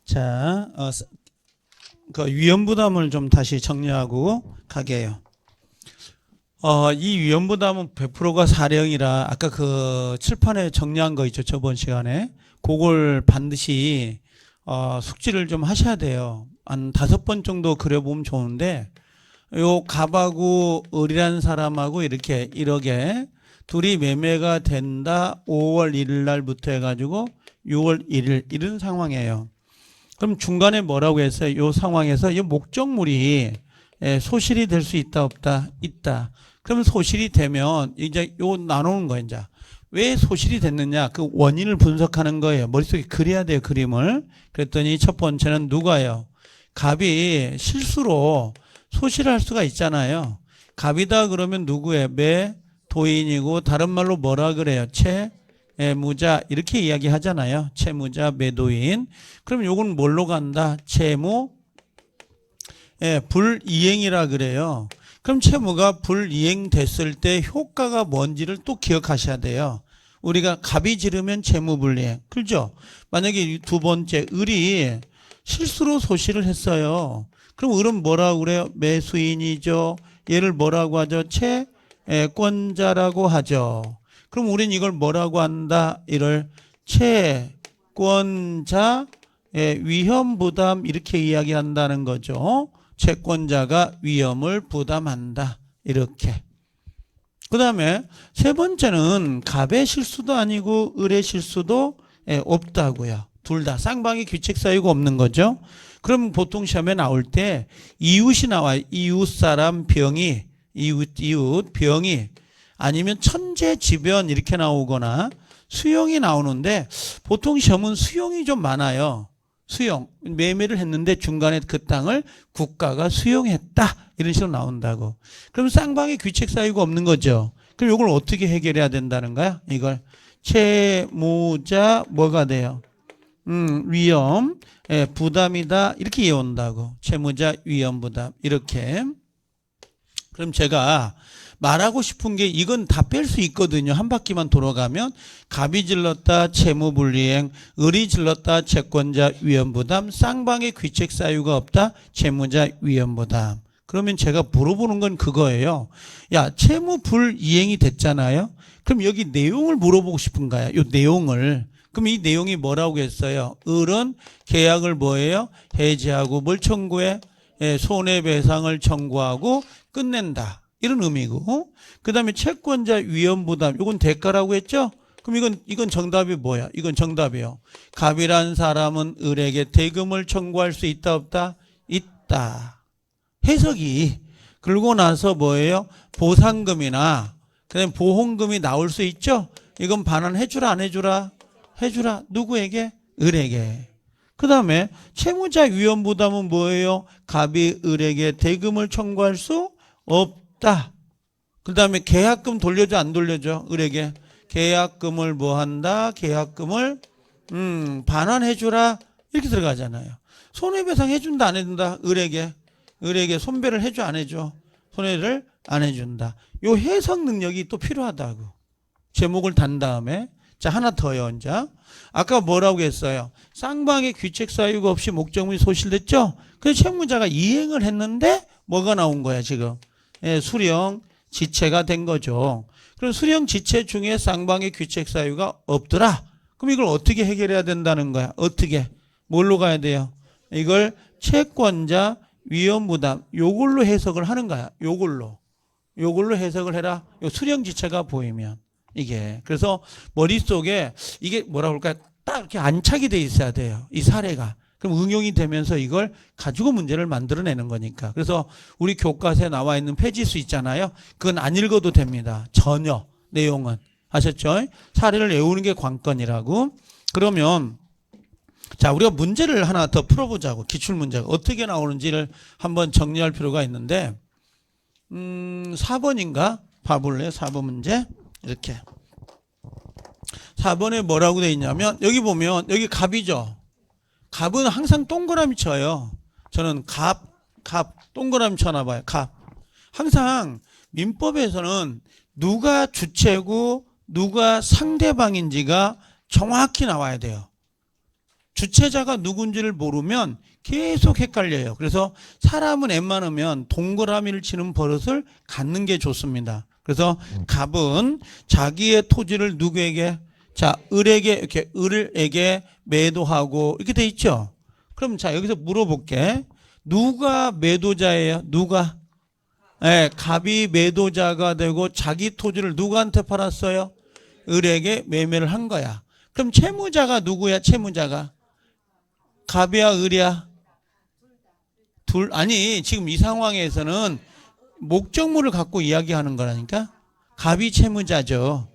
자, 그 위험부담을 좀 다시 정리하고 가게요. 이 위험부담은 100%가 사령이라 아까 그 칠판에 정리한 거 있죠. 저번 시간에. 그걸 반드시 숙지를 좀 하셔야 돼요. 한 5번 정도 그려보면 좋은데 요 갑하고 을이라는 사람하고 이렇게 1억에 둘이 매매가 된다. 5월 1일 날부터 해가지고 6월 1일 이런 상황이에요. 그럼 중간에 뭐라고 했어요? 요 상황에서 이 목적물이 소실이 될 수 있다 없다? 있다. 그럼 소실이 되면 이제 요 나누는 거예요. 이제 왜 소실이 됐느냐 그 원인을 분석하는 거예요. 머릿속에 그려야 돼요. 그림을. 그랬더니 첫 번째는 누가요? 갑이 실수로 소실할 수가 있잖아요. 갑이다 그러면 누구예요? 매도인이고 다른 말로 뭐라 그래요? 채무자 이렇게 이야기하잖아요. 채무자 매도인. 그럼 요건 뭘로 간다? 채무 불이행이라 그래요. 그럼 채무가 불이행됐을 때 효과가 뭔지를 또 기억하셔야 돼요. 우리가 갑이 지르면 채무불이행. 그렇죠? 만약에 두 번째 을이 실수로 소실을 했어요. 그럼 을은 뭐라고 그래요? 매수인이죠. 얘를 뭐라고 하죠? 채권자라고 하죠. 그럼 우린 이걸 뭐라고 한다? 이를 채권자 위험부담 이렇게 이야기한다는 거죠. 채권자가 위험을 부담한다. 이렇게. 그 다음에 세 번째는 갑의 실수도 아니고 을의 실수도 없다고요. 둘 다 쌍방이 규칙 사유가 없는 거죠. 그럼 보통 시험에 나올 때 이웃이 나와요. 이웃 사람 병이 이웃 병이 아니면 천재지변 이렇게 나오거나 수용이 나오는데 보통 시험은 수용이 좀 많아요. 수용, 매매를 했는데 중간에 그 땅을 국가가 수용했다 이런 식으로 나온다고. 그럼 쌍방의 규칙 사유가 없는 거죠. 그럼 이걸 어떻게 해결해야 된다는 거야? 이걸 채무자 뭐가 돼요? 위험 부담이다 이렇게 이해온다고. 채무자 위험 부담 이렇게. 그럼 제가 말하고 싶은 게 이건 다 뺄 수 있거든요. 한 바퀴만 돌아가면 갑이 질렀다 채무불이행, 을이 질렀다 채권자 위험부담, 쌍방의 규칙 사유가 없다 채무자 위험부담. 그러면 제가 물어보는 건 그거예요. 야 채무불이행이 됐잖아요. 그럼 여기 내용을 물어보고 싶은 거야. 이 내용을. 그럼 이 내용이 뭐라고 했어요? 을은 계약을 뭐예요? 해지하고 뭘 청구해? 손해배상을 청구하고 끝낸다. 이런 의미고. 그 다음에 채권자 위험부담. 이건 대가라고 했죠? 그럼 이건 정답이 뭐야? 이건 정답이에요. 갑이란 사람은 을에게 대금을 청구할 수 있다 없다? 있다. 해석이. 그러고 나서 뭐예요? 보상금이나 그다음에 보험금이 나올 수 있죠? 이건 반환해주라 안 해주라? 해주라. 누구에게? 을에게. 그 다음에 채무자 위험부담은 뭐예요? 갑이 을에게 대금을 청구할 수 없다. 그 다음에 계약금 돌려줘 안 돌려줘? 을에게 계약금을 뭐 한다? 계약금을 반환해주라 이렇게 들어가잖아요. 손해배상 해준다 안 해준다? 을에게 손배를 해줘 안 해줘? 손해를 안 해준다. 요 해석 능력이 또 필요하다고. 제목을 단 다음에 자 하나 더요. 이제 아까 뭐라고 했어요? 쌍방의 규칙 사유가 없이 목적물이 소실됐죠? 그래서 채무자가 이행을 했는데 뭐가 나온 거야 지금? 수령 지체가 된 거죠. 그럼 수령 지체 중에 쌍방의 규칙 사유가 없더라. 그럼 이걸 어떻게 해결해야 된다는 거야? 어떻게? 뭘로 가야 돼요? 이걸 채권자 위험부담 요걸로 해석을 하는 거야. 요걸로 해석을 해라. 요 수령 지체가 보이면 이게 그래서 머릿속에 이게 뭐라 그럴까 딱 이렇게 안착이 돼 있어야 돼요. 이 사례가. 그럼 응용이 되면서 이걸 가지고 문제를 만들어내는 거니까. 그래서 우리 교과서에 나와 있는 페이지수 있잖아요. 그건 안 읽어도 됩니다. 전혀 내용은. 아셨죠? 사례를 외우는 게 관건이라고. 그러면 자 우리가 문제를 하나 더 풀어보자고. 기출문제가 어떻게 나오는지를 한번 정리할 필요가 있는데 4번인가? 봐볼래요? 4번 문제. 이렇게 4번에 뭐라고 돼 있냐면 여기 보면 여기 갑이죠. 갑은 항상 동그라미 쳐요. 저는 갑 동그라미 쳐나 봐요. 갑. 항상 민법에서는 누가 주체고 누가 상대방인지가 정확히 나와야 돼요. 주체자가 누군지를 모르면 계속 헷갈려요. 그래서 사람은 웬만하면 동그라미를 치는 버릇을 갖는 게 좋습니다. 그래서 갑은 자기의 토지를 누구에게? 자, 을에게, 이렇게 을에게 매도하고 이렇게 돼 있죠. 그럼 자, 여기서 물어볼게. 누가 매도자예요? 누가? 네, 갑이 매도자가 되고 자기 토지를 누구한테 팔았어요? 을에게 매매를 한 거야. 그럼 채무자가 누구야? 채무자가? 갑이야, 을이야? 아니, 지금 이 상황에서는 목적물을 갖고 이야기하는 거라니까? 갑이 채무자죠.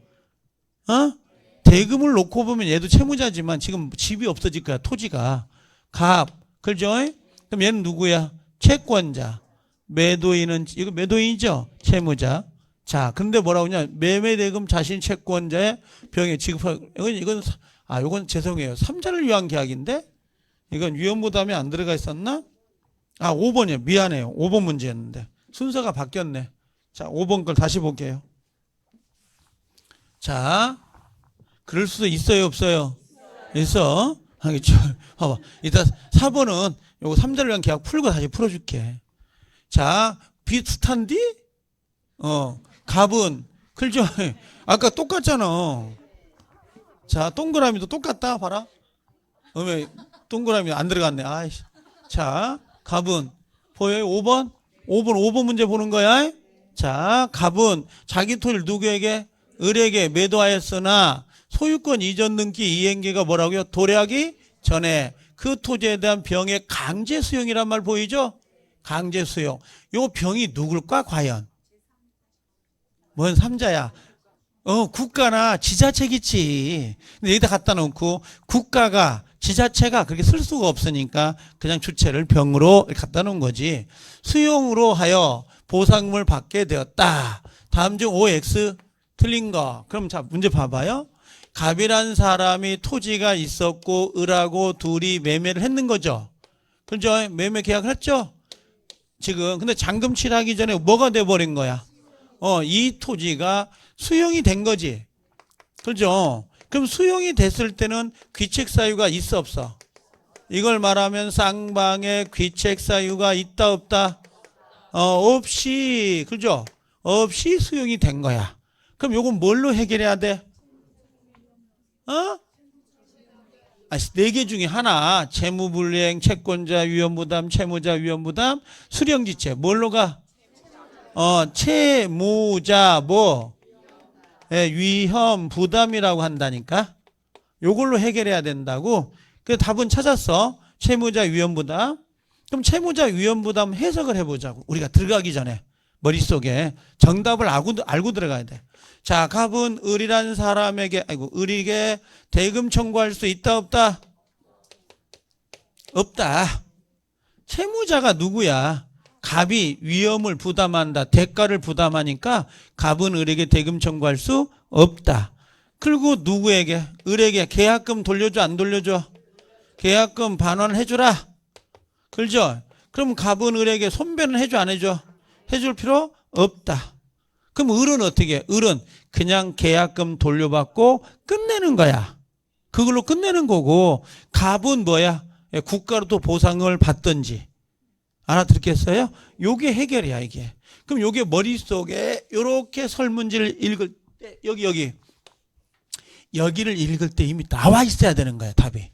대금을 놓고 보면 얘도 채무자지만 지금 집이 없어질 거야, 토지가. 갑, 그죠? 그럼 얘는 누구야? 채권자. 매도인은, 이거 매도인이죠? 채무자. 자, 근데 뭐라고 하냐? 매매대금 자신 채권자의 병에 지급할, 이건 죄송해요. 3자를 위한 계약인데? 이건 위험부담이 안 들어가 있었나? 5번이요. 미안해요. 5번 문제였는데. 순서가 바뀌었네. 자, 5번 걸 다시 볼게요. 자, 그럴 수도 있어요, 없어요? 있어. 하겠죠. 봐봐. 일단 4번은 요거 3자를 위한 계약 풀고 다시 풀어줄게. 자, 비슷한디? 갑은, 그죠? 아까 똑같잖아. 자, 동그라미도 똑같다. 봐라. 왜 동그라미 안 들어갔네. 아이씨. 자, 갑은, 보여요? 5번? 5번 문제 보는 거야. 자, 갑은 자기 토지를 누구에게? 을에게 매도하였으나 소유권 이전 등기 이행계가 뭐라고요? 도래하기 전에 그 토지에 대한 병의 강제 수용이란 말 보이죠? 강제 수용. 요 병이 누굴까 과연? 뭔 3자야? 국가나 지자체겠지. 근데 여기다 갖다 놓고 국가가 지자체가 그렇게 쓸 수가 없으니까 그냥 주체를 병으로 갖다 놓은 거지. 수용으로 하여 보상금을 받게 되었다. 다음 중 OX 틀린 거. 그럼 자, 문제 봐봐요. 갑이란 사람이 토지가 있었고 을하고 둘이 매매를 했는 거죠. 그죠? 매매 계약을 했죠? 지금. 근데 잔금 칠하기 전에 뭐가 돼버린 거야? 이 토지가 수용이 된 거지. 그죠? 그럼 수용이 됐을 때는 귀책 사유가 있어 없어? 이걸 말하면 쌍방에 귀책 사유가 있다 없다? 없이, 그죠? 없이 수용이 된 거야. 그럼 요건 뭘로 해결해야 돼? 4개 중에 하나. 채무불이행, 채권자 위험부담, 채무자 위험부담, 수령지체. 뭘로 가? 채무자 위험 부담이라고 한다니까. 요걸로 해결해야 된다고. 그래서 답은 찾았어. 채무자 위험 부담. 그럼 채무자 위험 부담 해석을 해보자고. 우리가 들어가기 전에 머릿속에 정답을 알고 들어가야 돼. 자, 갑은 을이라는 사람에게 을에게 대금 청구할 수 있다 없다? 없다. 채무자가 누구야? 갑이 위험을 부담한다. 대가를 부담하니까 갑은 을에게 대금 청구할 수 없다. 그리고 누구에게? 을에게 계약금 돌려줘 안 돌려줘? 계약금 반환해주라. 그렇죠? 그럼 갑은 을에게 손배는 해줘 안 해줘? 해줄 필요 없다. 그럼 을은 어떻게 해? 을은 그냥 계약금 돌려받고 끝내는 거야. 그걸로 끝내는 거고, 갑은 뭐야? 국가로부터 보상을 받든지. 알아듣겠어요? 요게 해결이야, 이게. 그럼 요게 머릿속에 요렇게 설문지를 읽을 때, 여기를 읽을 때 이미 나와 있어야 되는 거야, 답이.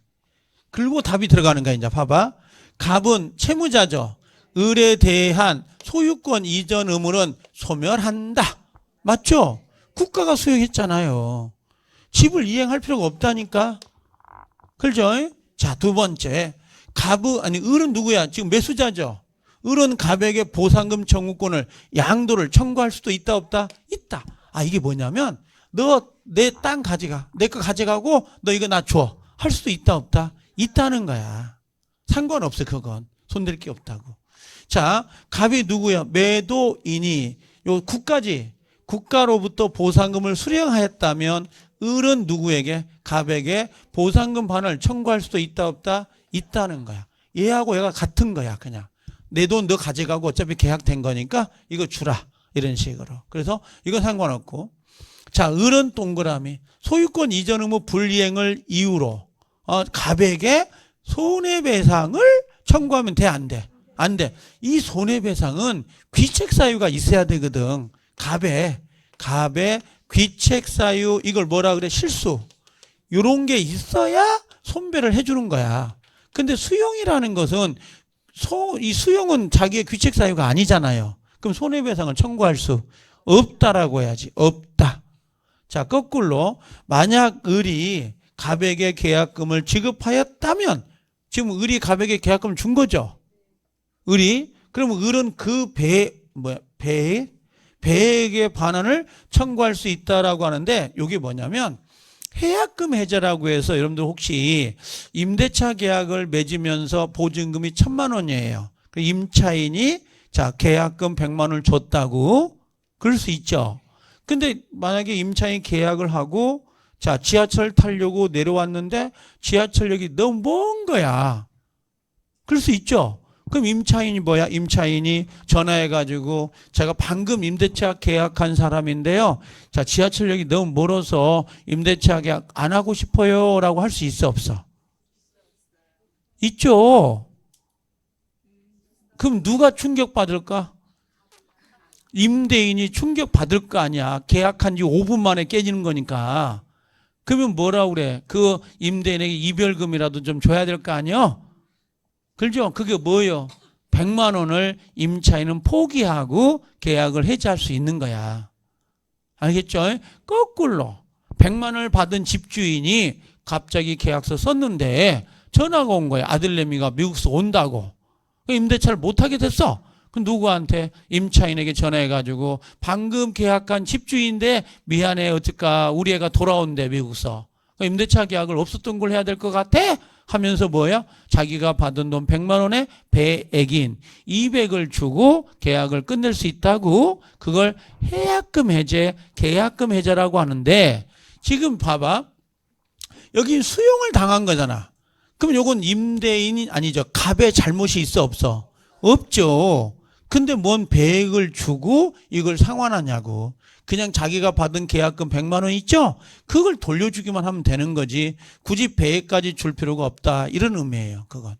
그리고 답이 들어가는 거야, 이제 봐봐. 갑은 채무자죠. 을에 대한 소유권 이전 의무는 소멸한다. 맞죠? 국가가 수용했잖아요. 집을 이행할 필요가 없다니까. 그렇죠? 자, 두 번째. 을은 누구야? 지금 매수자죠. 을은 갑에게 보상금 청구권을 양도를 청구할 수도 있다 없다? 있다. 이게 뭐냐면 너 내 땅 가져가. 내 거 가져가고 너 이거 나 줘. 할 수도 있다 없다? 있다는 거야. 상관없어, 그건. 손댈 게 없다고. 자, 갑이 누구야? 매도인이 요 국가지. 국가로부터 보상금을 수령하였다면 을은 누구에게? 갑에게 보상금 반환을 청구할 수도 있다 없다? 있다는 거야. 얘하고 얘가 같은 거야, 그냥. 내 돈 너 가져가고 어차피 계약된 거니까 이거 주라. 이런 식으로. 그래서 이건 상관없고. 자, 을은 동그라미. 소유권 이전 의무 불이행을 이유로 갑에게 손해배상을 청구하면 돼, 안 돼? 안 돼. 이 손해배상은 귀책사유가 있어야 되거든. 갑에 귀책사유, 이걸 뭐라 그래? 실수. 요런 게 있어야 손배를 해주는 거야. 근데 수용이라는 것은 이 수용은 자기의 귀책사유가 아니잖아요. 그럼 손해배상을 청구할 수 없다라고 해야지. 없다. 자, 거꾸로 만약 을이 갑에게 계약금을 지급하였다면, 지금 을이 갑에게 계약금을 준 거죠. 을이. 그러면 을은 그 배액의 반환을 청구할 수 있다라고 하는데, 이게 뭐냐면 해약금 해제라고 해서 여러분들 혹시 임대차 계약을 맺으면서 보증금이 1,000만 원이에요. 임차인이 자, 계약금 100만 원을 줬다고 그럴 수 있죠. 근데 만약에 임차인 계약을 하고 자, 지하철 타려고 내려왔는데 지하철역이 너무 먼 거야. 그럴 수 있죠. 그럼 임차인이 뭐야? 임차인이 전화해가지고 제가 방금 임대차 계약한 사람인데요. 자, 지하철역이 너무 멀어서 임대차 계약 안 하고 싶어요. 라고 할 수 있어, 없어? 있죠. 그럼 누가 충격받을까? 임대인이 충격받을 거 아니야. 계약한 지 5분 만에 깨지는 거니까. 그러면 뭐라 그래? 그 임대인에게 이별금이라도 좀 줘야 될 거 아니야? 그렇죠? 그게 뭐예요? 100만 원을 임차인은 포기하고 계약을 해지할 수 있는 거야. 알겠죠? 거꾸로 100만 원을 받은 집주인이 갑자기 계약서 썼는데 전화가 온 거야. 아들내미가 미국에서 온다고. 임대차를 못하게 됐어. 그 누구한테? 임차인에게 전화해가지고 방금 계약한 집주인인데 미안해, 어떡까, 우리 애가 돌아온대, 미국에서. 임대차 계약을 없었던 걸 해야 될 것 같아? 하면서 뭐야? 자기가 받은 돈 100만 원의 배액인 200을 주고 계약을 끝낼 수 있다고, 그걸 해약금 해제, 계약금 해제라고 하는데, 지금 봐봐. 여기 수용을 당한 거잖아. 그럼 요건 임대인이 아니죠. 갑의 잘못이 있어, 없어? 없죠. 근데 뭔 배액을 주고 이걸 상환하냐고. 그냥 자기가 받은 계약금 100만 원 있죠? 그걸 돌려주기만 하면 되는 거지. 굳이 배액까지 줄 필요가 없다. 이런 의미예요, 그건.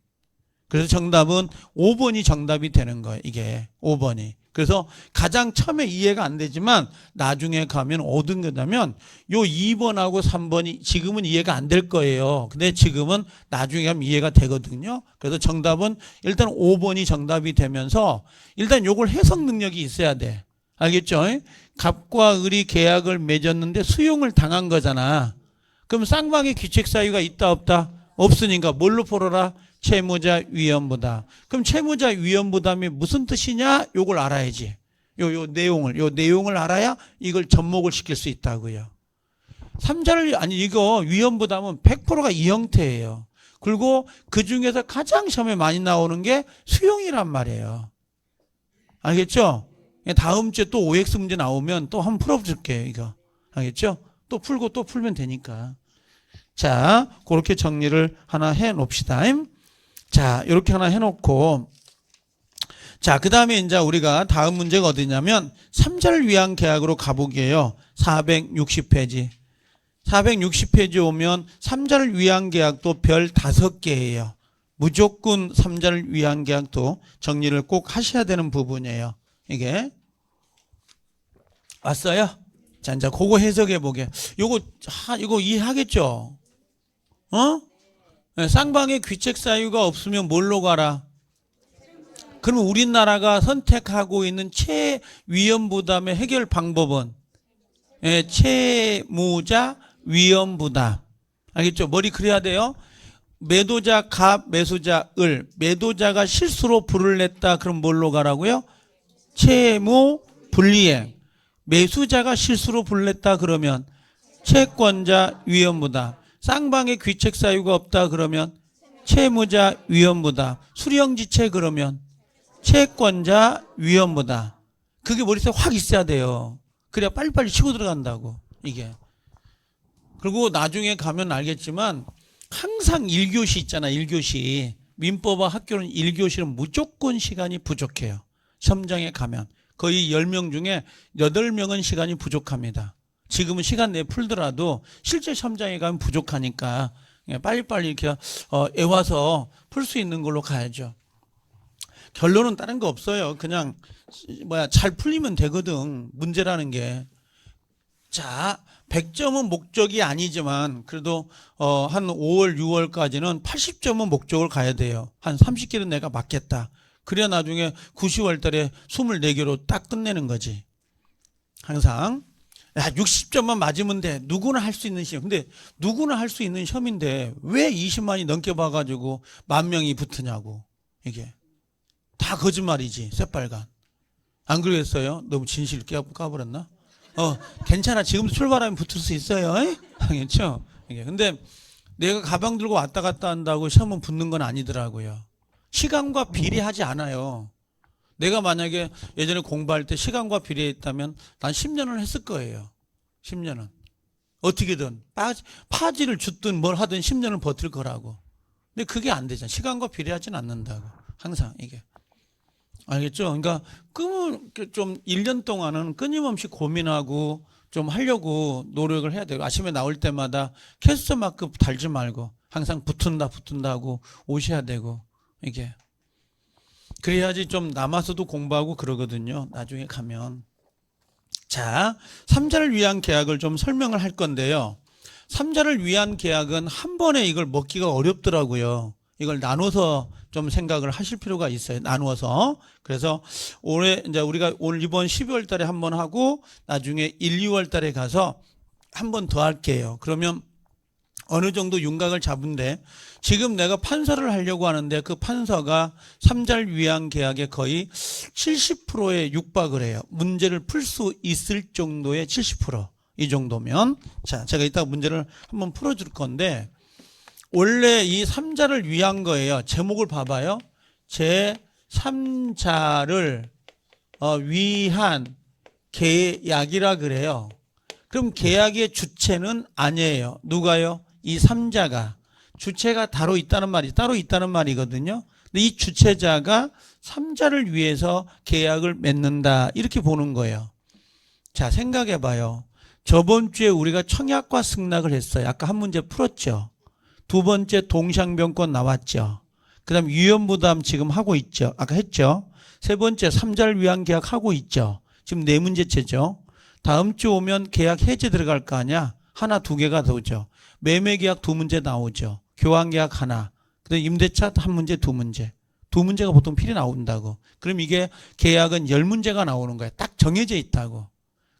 그래서 정답은 5번이 정답이 되는 거예요, 이게. 5번이. 그래서 가장 처음에 이해가 안 되지만 나중에 가면 어떤 거냐면 요 2번하고 3번이 지금은 이해가 안 될 거예요. 근데 지금은 나중에 가면 이해가 되거든요. 그래서 정답은 일단 5번이 정답이 되면서 일단 요걸 해석 능력이 있어야 돼. 알겠죠? 갑과 을이 계약을 맺었는데 수용을 당한 거잖아. 그럼 쌍방의 귀책 사유가 있다 없다? 없으니까 뭘로 풀어라? 채무자 위험부담. 그럼 채무자 위험부담이 무슨 뜻이냐? 요걸 알아야지. 요 내용을 알아야 이걸 접목을 시킬 수 있다고요. 3자를, 아니, 이거 위험부담은 100%가 이 형태예요. 그리고 그 중에서 가장 시험에 많이 나오는 게 수용이란 말이에요. 알겠죠? 다음 주에 또 OX 문제 나오면 또 한번 풀어줄게요, 이거. 알겠죠? 또 풀고 또 풀면 되니까. 자, 그렇게 정리를 하나 해 놓읍시다. 자, 이렇게 하나 해놓고, 자, 그 다음에 이제 우리가 다음 문제가 어디냐면 3자를 위한 계약으로 가보게요. 460페이지. 460페이지 오면 3자를 위한 계약도 별 5개예요. 무조건 3자를 위한 계약도 정리를 꼭 하셔야 되는 부분이에요. 이게. 왔어요? 자, 이제 그거 해석해 보게. 이거 이해하겠죠? 쌍방의 귀책 사유가 없으면 뭘로 가라? 그러면 우리나라가 선택하고 있는 채위험부담의 해결 방법은 채무자 위험부담. 알겠죠? 머리 그래야 돼요. 매도자 갑, 매수자 을. 매도자가 실수로 불을 냈다. 그럼 뭘로 가라고요? 채무 불이행. 매수자가 실수로 불을 냈다. 그러면 채권자 위험부담. 쌍방의 귀책 사유가 없다. 그러면 채무자 위험부담. 수령지체 그러면 채권자 위험부담. 그게 머릿속에 확 있어야 돼요. 그래야 빨리빨리 치고 들어간다고, 이게. 그리고 나중에 가면 알겠지만 항상 1교시 있잖아, 1교시. 민법과 학교는 1교시는 무조건 시간이 부족해요. 시험장에 가면. 거의 10명 중에 8명은 시간이 부족합니다. 지금은 시간 내에 풀더라도 실제 시험장에 가면 부족하니까 빨리빨리 이렇게 애와서 풀 수 있는 걸로 가야죠. 결론은 다른 거 없어요. 그냥 잘 풀리면 되거든. 문제라는 게. 자, 100점은 목적이 아니지만 그래도 한 5월, 6월까지는 80점은 목적을 가야 돼요. 한 30개는 내가 맞겠다. 그래야 나중에 9, 10월 달에 24개로 딱 끝내는 거지. 항상 60점만 맞으면 돼. 누구나 할 수 있는 시험. 근데 누구나 할 수 있는 시험인데 왜 20만이 넘게 봐가지고 10,000명이 붙으냐고. 이게 다 거짓말이지. 새빨간. 안 그러겠어요? 너무 진실 까버렸나? 괜찮아. 지금도 출발하면 붙을 수 있어요. 그렇죠? 근데 내가 가방 들고 왔다 갔다 한다고 시험은 붙는 건 아니더라고요. 시간과 비례하지 않아요. 내가 만약에 예전에 공부할 때 시간과 비례했다면 난 10년을 했을 거예요. 10년은. 어떻게든 파지를 줬든 뭘 하든 10년을 버틸 거라고. 근데 그게 안 되잖아. 시간과 비례하진 않는다고. 항상 이게. 알겠죠? 그러니까 좀 1년 동안은 끊임없이 고민하고 좀 하려고 노력을 해야 돼요. 아침에 나올 때마다 캐스터 마크 달지 말고 항상 붙은다 하고 오셔야 되고 이게. 그래야지 좀 남아서도 공부하고 그러거든요. 나중에 가면. 자, 3자를 위한 계약을 좀 설명을 할 건데요. 3자를 위한 계약은 한 번에 이걸 먹기가 어렵더라고요. 이걸 나눠서 좀 생각을 하실 필요가 있어요. 나누어서. 그래서 올해 이제 우리가 이번 12월 달에 한 번 하고 나중에 1, 2월 달에 가서 한 번 더 할게요. 그러면 어느 정도 윤곽을 잡은데 지금 내가 판서를 하려고 하는데 그 판서가 3자를 위한 계약에 거의 70%에 육박을 해요. 문제를 풀 수 있을 정도의 70%. 이 정도면. 자, 제가 이따가 문제를 한번 풀어줄 건데 원래 이 3자를 위한 거예요. 제목을 봐봐요. 제3자를 위한 계약이라 그래요. 그럼 계약의 주체는 아니에요. 누가요? 이 3자가. 주체가 따로 있다는 말이거든요. 근데 이 주체자가 3자를 위해서 계약을 맺는다. 이렇게 보는 거예요. 자, 생각해 봐요. 저번 주에 우리가 청약과 승낙을 했어요. 아까 한 문제 풀었죠. 두 번째 동상병권 나왔죠. 그 다음 위험부담 지금 하고 있죠. 아까 했죠. 세 번째 3자를 위한 계약 하고 있죠. 지금 네 문제째죠. 다음 주 오면 계약 해제 들어갈 거 아니야. 하나, 두 개가 나오죠. 매매계약 두 문제 나오죠. 교환계약 하나. 그다음 임대차 한 문제, 두 문제. 두 문제가 보통 필히 나온다고. 그럼 이게 계약은 10문제가 나오는 거야. 딱 정해져 있다고.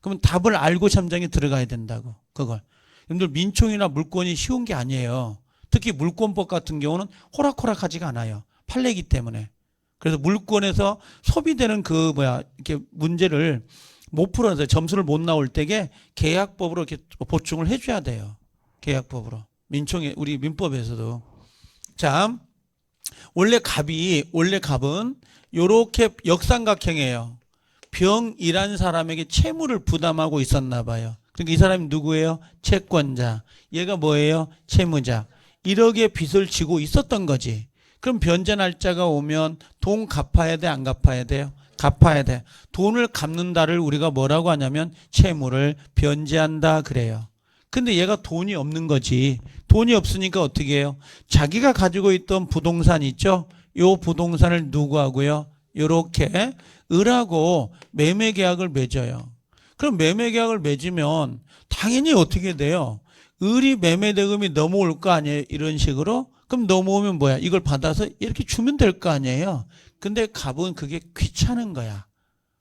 그러면 답을 알고 잠정에 들어가야 된다고. 그걸. 여러분들 민총이나 물권이 쉬운 게 아니에요. 특히 물권법 같은 경우는 호락호락하지가 않아요. 판례이기 때문에. 그래서 물권에서 소비되는 이렇게 문제를 못 풀어서 점수를 못 나올 때에 계약법으로 이렇게 보충을 해줘야 돼요. 계약법으로. 민총에, 우리 민법에서도. 자, 원래 갑은 요렇게 역삼각형이에요. 병이란 사람에게 채무를 부담하고 있었나 봐요. 그러니까 이 사람이 누구예요? 채권자. 얘가 뭐예요? 채무자. 1억의 빚을 지고 있었던 거지. 그럼 변제 날짜가 오면 돈 갚아야 돼, 안 갚아야 돼요? 갚아야 돼. 돈을 갚는다를 우리가 뭐라고 하냐면 채무를 변제한다 그래요. 근데 얘가 돈이 없는 거지. 돈이 없으니까 어떻게 해요? 자기가 가지고 있던 부동산 있죠? 요 부동산을 누구하고요? 요렇게 을하고 매매 계약을 맺어요. 그럼 매매 계약을 맺으면 당연히 어떻게 돼요? 을이 매매 대금이 넘어올 거 아니에요? 이런 식으로. 그럼 넘어오면 뭐야? 이걸 받아서 이렇게 주면 될 거 아니에요? 근데 갑은 그게 귀찮은 거야.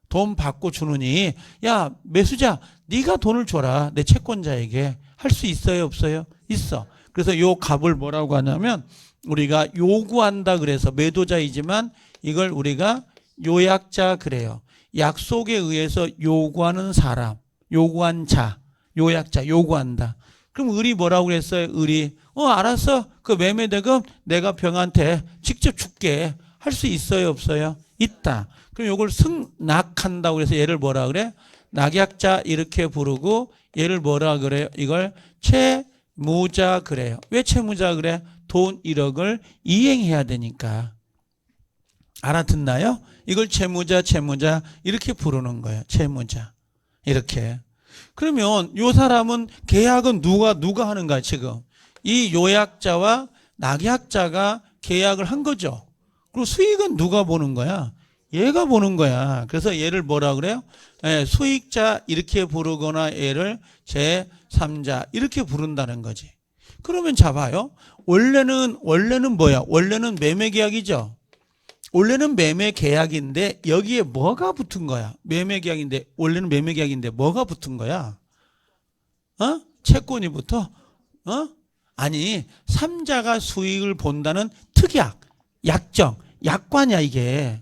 돈 받고 주느니 야 매수자 네가 돈을 줘라. 내 채권자에게. 할 수 있어요? 없어요? 있어. 그래서 요 갑을 뭐라고 하냐면 우리가 요구한다 그래서 매도자이지만 이걸 우리가 요약자 그래요. 약속에 의해서 요구하는 사람, 요구한 자, 요약자, 요구한다. 그럼 을이 뭐라고 그랬어요? 을이 알았어. 그 매매대금 내가 병한테 직접 줄게. 할 수 있어요? 없어요? 있다. 그럼 요걸 승낙한다고 그래서 얘를 뭐라 그래? 낙약자 이렇게 부르고 얘를 뭐라 그래요? 이걸 채무자 그래요. 왜 채무자 그래? 돈 1억을 이행해야 되니까. 알아듣나요? 이걸 채무자 이렇게 부르는 거예요. 채무자. 이렇게. 그러면 요 사람은 계약은 누가 하는 거야, 지금? 이 요약자와 낙약자가 계약을 한 거죠. 그리고 수익은 누가 보는 거야? 얘가 보는 거야. 그래서 얘를 뭐라 그래요? 수익자 이렇게 부르거나 얘를 제3자 이렇게 부른다는 거지. 그러면 자 봐요. 원래는 뭐야? 원래는 매매 계약이죠. 원래는 매매 계약인데 여기에 뭐가 붙은 거야? 매매 계약인데 원래는 매매 계약인데 뭐가 붙은 거야? 채권이 붙어? 아니, 3자가 수익을 본다는 특약, 약정, 약관이야 이게.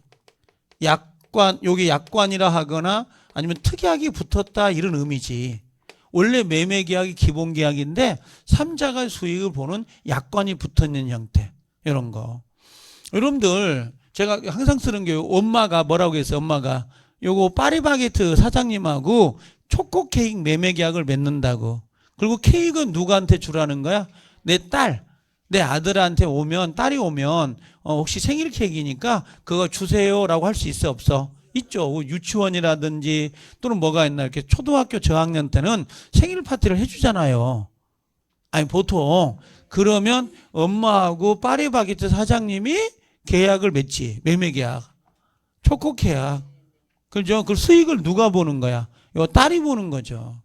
약관, 요게 약관이라 하거나 아니면 특약이 붙었다 이런 의미지. 원래 매매 계약이 기본 계약인데 3자가 수익을 보는 약관이 붙어있는 형태. 이런 거. 여러분들 제가 항상 쓰는 게 엄마가 뭐라고 했어요? 엄마가 요거 파리바게트 사장님하고 초코 케이크 매매 계약을 맺는다고. 그리고 케이크는 누구한테 주라는 거야? 내 딸, 내 아들한테 오면, 딸이 오면 혹시 생일 케이크니까 그거 주세요라고 할 수 있어 없어? 있죠. 유치원이라든지 또는 뭐가 있나 이렇게 초등학교 저학년 때는 생일 파티를 해주잖아요. 아니 보통 그러면 엄마하고 파리바게트 사장님이 계약을 맺지. 매매 계약, 초코 계약. 그죠? 그 수익을 누가 보는 거야? 이거 딸이 보는 거죠.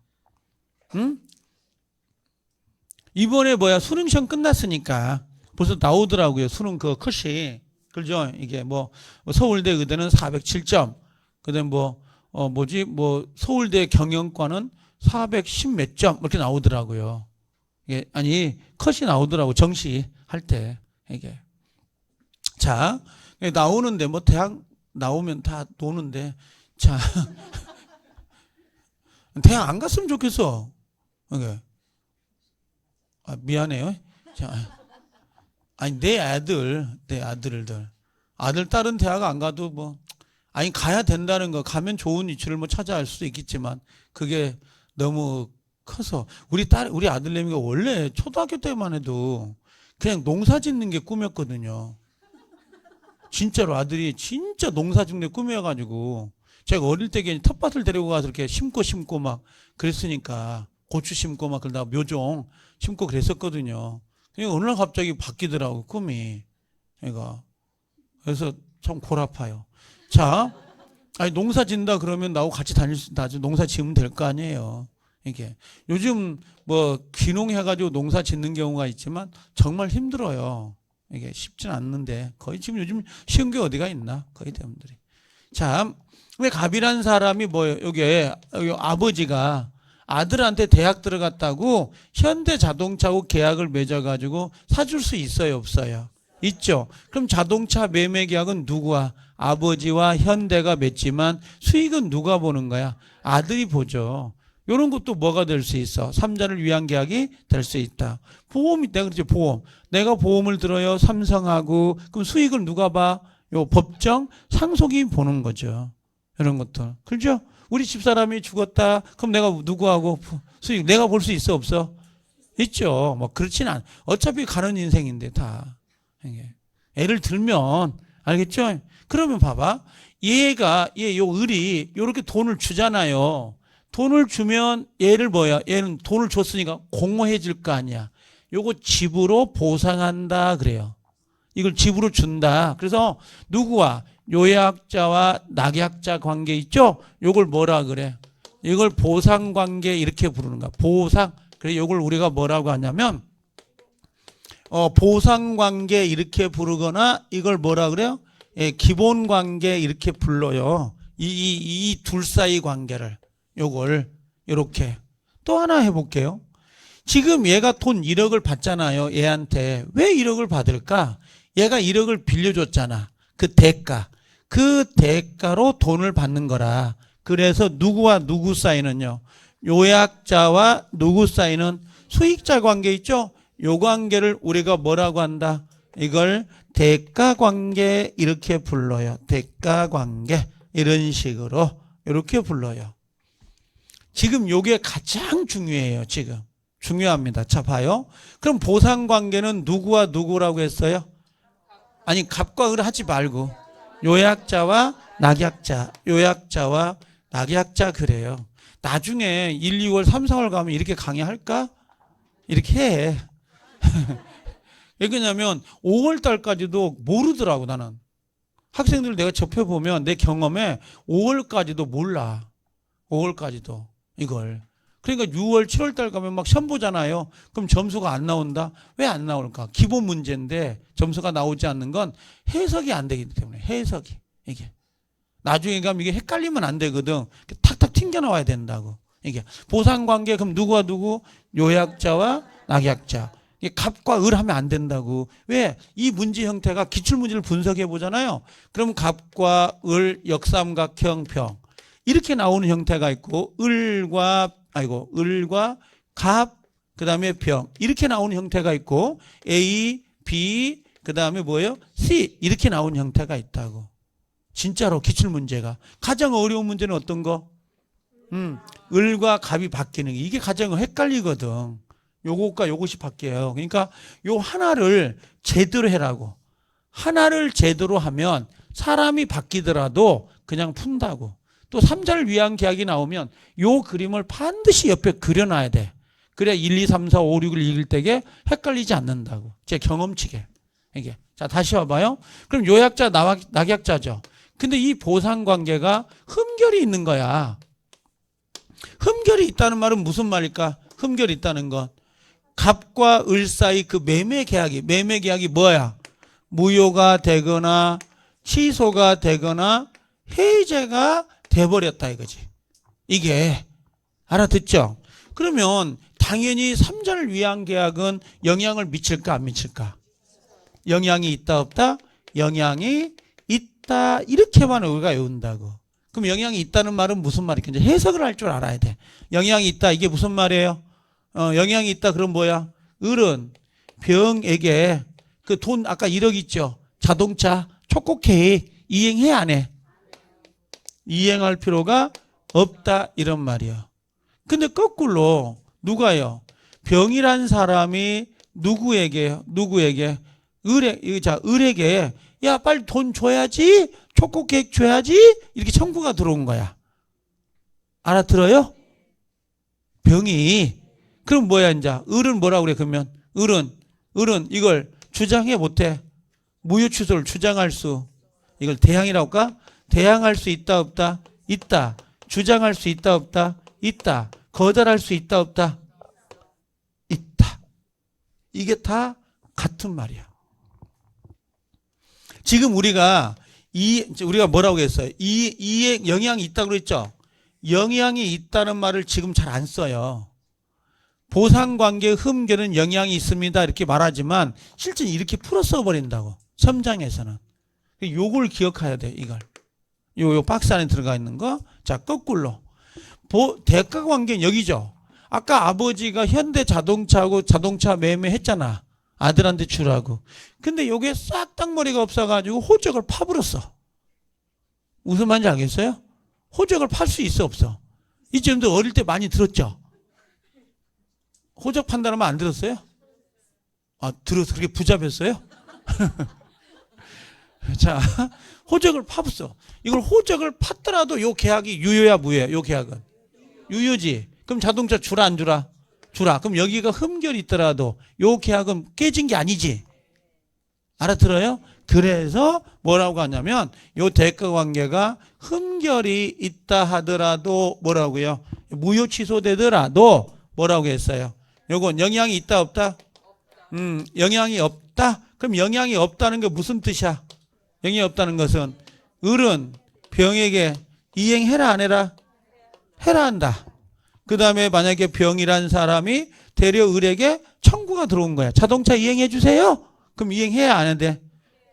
응? 이번에 수능 시험 끝났으니까 벌써 나오더라고요. 수능 그 컷이. 그죠? 이게 서울대 의대는 407점. 그다음 서울대 경영과는 410 몇 점 이렇게 나오더라고요. 이게 아니 컷이 나오더라고 정시 할 때 이게. 자 나오는데 대학 나오면 다 노는데 자 대학 안 갔으면 좋겠어. 이게. 미안해요. 자, 아니 내 아들들 아들 딸은 대학 안 가도 아니 가야 된다는 거 가면 좋은 위치를 찾아갈 수도 있겠지만 그게 너무 커서 우리 아들내미가 원래 초등학교 때만 해도 그냥 농사 짓는 게 꿈이었거든요. 진짜로 아들이 진짜 농사 짓는 게 꿈이어가지고 제가 어릴 때 텃밭을 데리고 가서 이렇게 심고 막 그랬으니까 고추 심고 막 그러다가 묘종 심고 그랬었거든요. 어느 날 갑자기 바뀌더라고 꿈이. 그래서 참 골아파요. 자, 아니 농사 짓는다 그러면 나하고 같이 농사 지으면 될 거 아니에요. 이게 요즘 귀농해가지고 농사 짓는 경우가 있지만 정말 힘들어요. 이게 쉽진 않는데 거의 지금 요즘 쉬운 게 어디가 있나 거의 대부분들이. 자, 왜 갑이란 사람이 여기 아버지가 아들한테 대학 들어갔다고 현대자동차하고 계약을 맺어가지고 사줄 수 있어요 없어요? 있죠. 그럼 자동차 매매 계약은 누구와? 아버지와 현대가 맺지만 수익은 누가 보는 거야? 아들이 보죠. 이런 것도 뭐가 될 수 있어? 3자를 위한 계약이 될 수 있다. 보험이 내가 그렇지 보험. 내가 보험을 들어요 삼성하고 그럼 수익을 누가 봐? 요 법정 상속인이 보는 거죠. 이런 것들. 그렇죠? 우리 집사람이 죽었다. 그럼 내가 누구하고 수익 내가 볼 수 있어 없어? 있죠. 그렇진 않아. 어차피 가는 인생인데 다. 예를 들면 알겠죠? 그러면 봐봐. 얘 을이 요렇게 돈을 주잖아요. 돈을 주면 얘를 얘는 돈을 줬으니까 공허해질 거 아니야. 요거 집으로 보상한다 그래요. 이걸 집으로 준다. 그래서 누구와? 요약자와 낙약자 관계 있죠? 요걸 뭐라 그래? 이걸 보상 관계 이렇게 부르는 거야. 보상. 그래 요걸 우리가 뭐라고 하냐면 보상 관계 이렇게 부르거나 이걸 뭐라 그래요? 기본 관계 이렇게 불러요. 이 둘 사이 관계를 요걸 이렇게 또 하나 해볼게요. 지금 얘가 돈 1억을 받잖아요. 얘한테 왜 1억을 받을까? 얘가 1억을 빌려줬잖아. 그 대가로 돈을 받는 거라. 그래서 누구와 누구 사이는요? 요약자와 누구 사이는 수익자 관계 있죠? 요 관계를 우리가 뭐라고 한다? 이걸 대가 관계 이렇게 불러요. 대가 관계 이런 식으로 이렇게 불러요. 지금 요게 가장 중요해요. 지금 중요합니다. 자 봐요. 그럼 보상 관계는 누구와 누구라고 했어요? 아니 갑과 을 하지 말고 요약자와 낙약자, 요약자와 낙약자 그래요. 나중에 1, 2월, 3, 4월 가면 이렇게 강의할까? 이렇게 해. 왜 그러냐면 5월 달까지도 모르더라고 나는. 학생들 내가 접해보면 내 경험에 5월까지도 몰라. 5월까지도 이걸. 그러니까 6월, 7월 달 가면 막 시험 보잖아요. 그럼 점수가 안 나온다? 왜 안 나올까? 기본 문제인데 점수가 나오지 않는 건 해석이 안 되기 때문에. 해석이. 이게. 나중에 가면 이게 헷갈리면 안 되거든. 탁탁 튕겨 나와야 된다고. 이게. 보상관계 그럼 누구와 누구? 요약자와 낙약자. 이게 갑과 을 하면 안 된다고. 왜? 이 문제 형태가 기출문제를 분석해 보잖아요. 그럼 갑과 을, 역삼각형, 병. 이렇게 나오는 형태가 있고, 을과 갑, 그 다음에 병. 이렇게 나오는 형태가 있고, A, B, 그 다음에 뭐예요? C. 이렇게 나오는 형태가 있다고. 진짜로 기출문제가. 가장 어려운 문제는 어떤 거? 을과 갑이 바뀌는 게. 이게 가장 헷갈리거든. 요것과 요것이 바뀌어요. 그러니까 요 하나를 제대로 해라고. 하나를 제대로 하면 사람이 바뀌더라도 그냥 푼다고. 또 3자를 위한 계약이 나오면 요 그림을 반드시 옆에 그려놔야 돼. 그래야 1, 2, 3, 4, 5, 6을 읽을 때에 헷갈리지 않는다고. 제 경험치게. 이게. 자, 다시 와봐요. 그럼 요약자, 낙약자죠. 근데 이 보상관계가 흠결이 있는 거야. 흠결이 있다는 말은 무슨 말일까? 흠결이 있다는 건. 갑과 을 사이 그 매매 계약이 뭐야? 무효가 되거나 취소가 되거나 해제가 돼버렸다 이거지. 이게 알아듣죠? 그러면 당연히 3자를 위한 계약은 영향을 미칠까 안 미칠까? 영향이 있다 없다? 영향이 있다 이렇게만 우리가 외운다고. 그럼 영향이 있다는 말은 무슨 말이야? 이제 해석을 할 줄 알아야 돼. 영향이 있다 이게 무슨 말이에요? 영향이 있다 그럼 뭐야? 을은 병에게 그 돈 아까 1억 있죠? 자동차 초코 케이크 이행해 안 해? 이행할 필요가 없다 이런 말이야. 근데 거꾸로 누가요? 병이란 사람이 누구에게 을에게 야 빨리 돈 줘야지 초코 케이크 줘야지 이렇게 청구가 들어온 거야. 알아들어요? 병이 그럼 뭐야 이제 을은 뭐라고 그래 그러면 을은 이걸 주장해 못해? 무효 취소를 주장할 수 이걸 대항이라고 할까? 대항할 수 있다 없다? 있다. 주장할 수 있다 없다? 있다. 거절할 수 있다 없다? 있다. 이게 다 같은 말이야. 지금 우리가 뭐라고 했어요? 이에 영향이 있다고 그랬죠? 영향이 있다는 말을 지금 잘 안 써요. 보상관계 흠결은 영향이 있습니다. 이렇게 말하지만 실제 이렇게 풀어 써버린다고. 첨장에서는. 요걸 기억해야 돼. 이걸. 요 박스 안에 들어가 있는 거. 자, 거꾸로. 대가관계는 여기죠. 아까 아버지가 현대자동차하고 자동차 매매했잖아. 아들한테 주라고. 근데 요게 싹 땅머리가 없어가지고 호적을 파버렸어. 무슨 말인지 알겠어요? 호적을 팔 수 있어 없어? 이 점도 어릴 때 많이 들었죠? 호적 판단하면 안 들었어요? 아, 들어서 그렇게 부잡했어요? 자, 호적을 파봤어. 이걸 호적을 팠더라도 요 계약이 유효야 무효야? 요 계약은 유효지. 그럼 자동차 주라 안 주라? 주라. 그럼 여기가 흠결이 있더라도 요 계약은 깨진 게 아니지. 알아들어요? 그래서 뭐라고 하냐면 요 대가관계가 흠결이 있다 하더라도 뭐라고요? 무효 취소되더라도 뭐라고 했어요? 요건 영향이 있다 없다? 영향이 없다? 그럼 영향이 없다는 게 무슨 뜻이야? 영향이 없다는 것은 을은 병에게 이행해라 안 해라? 해라 한다. 그 다음에 만약에 병이란 사람이 대려 을에게 청구가 들어온 거야. 자동차 이행해 주세요. 그럼 이행해야 안 돼?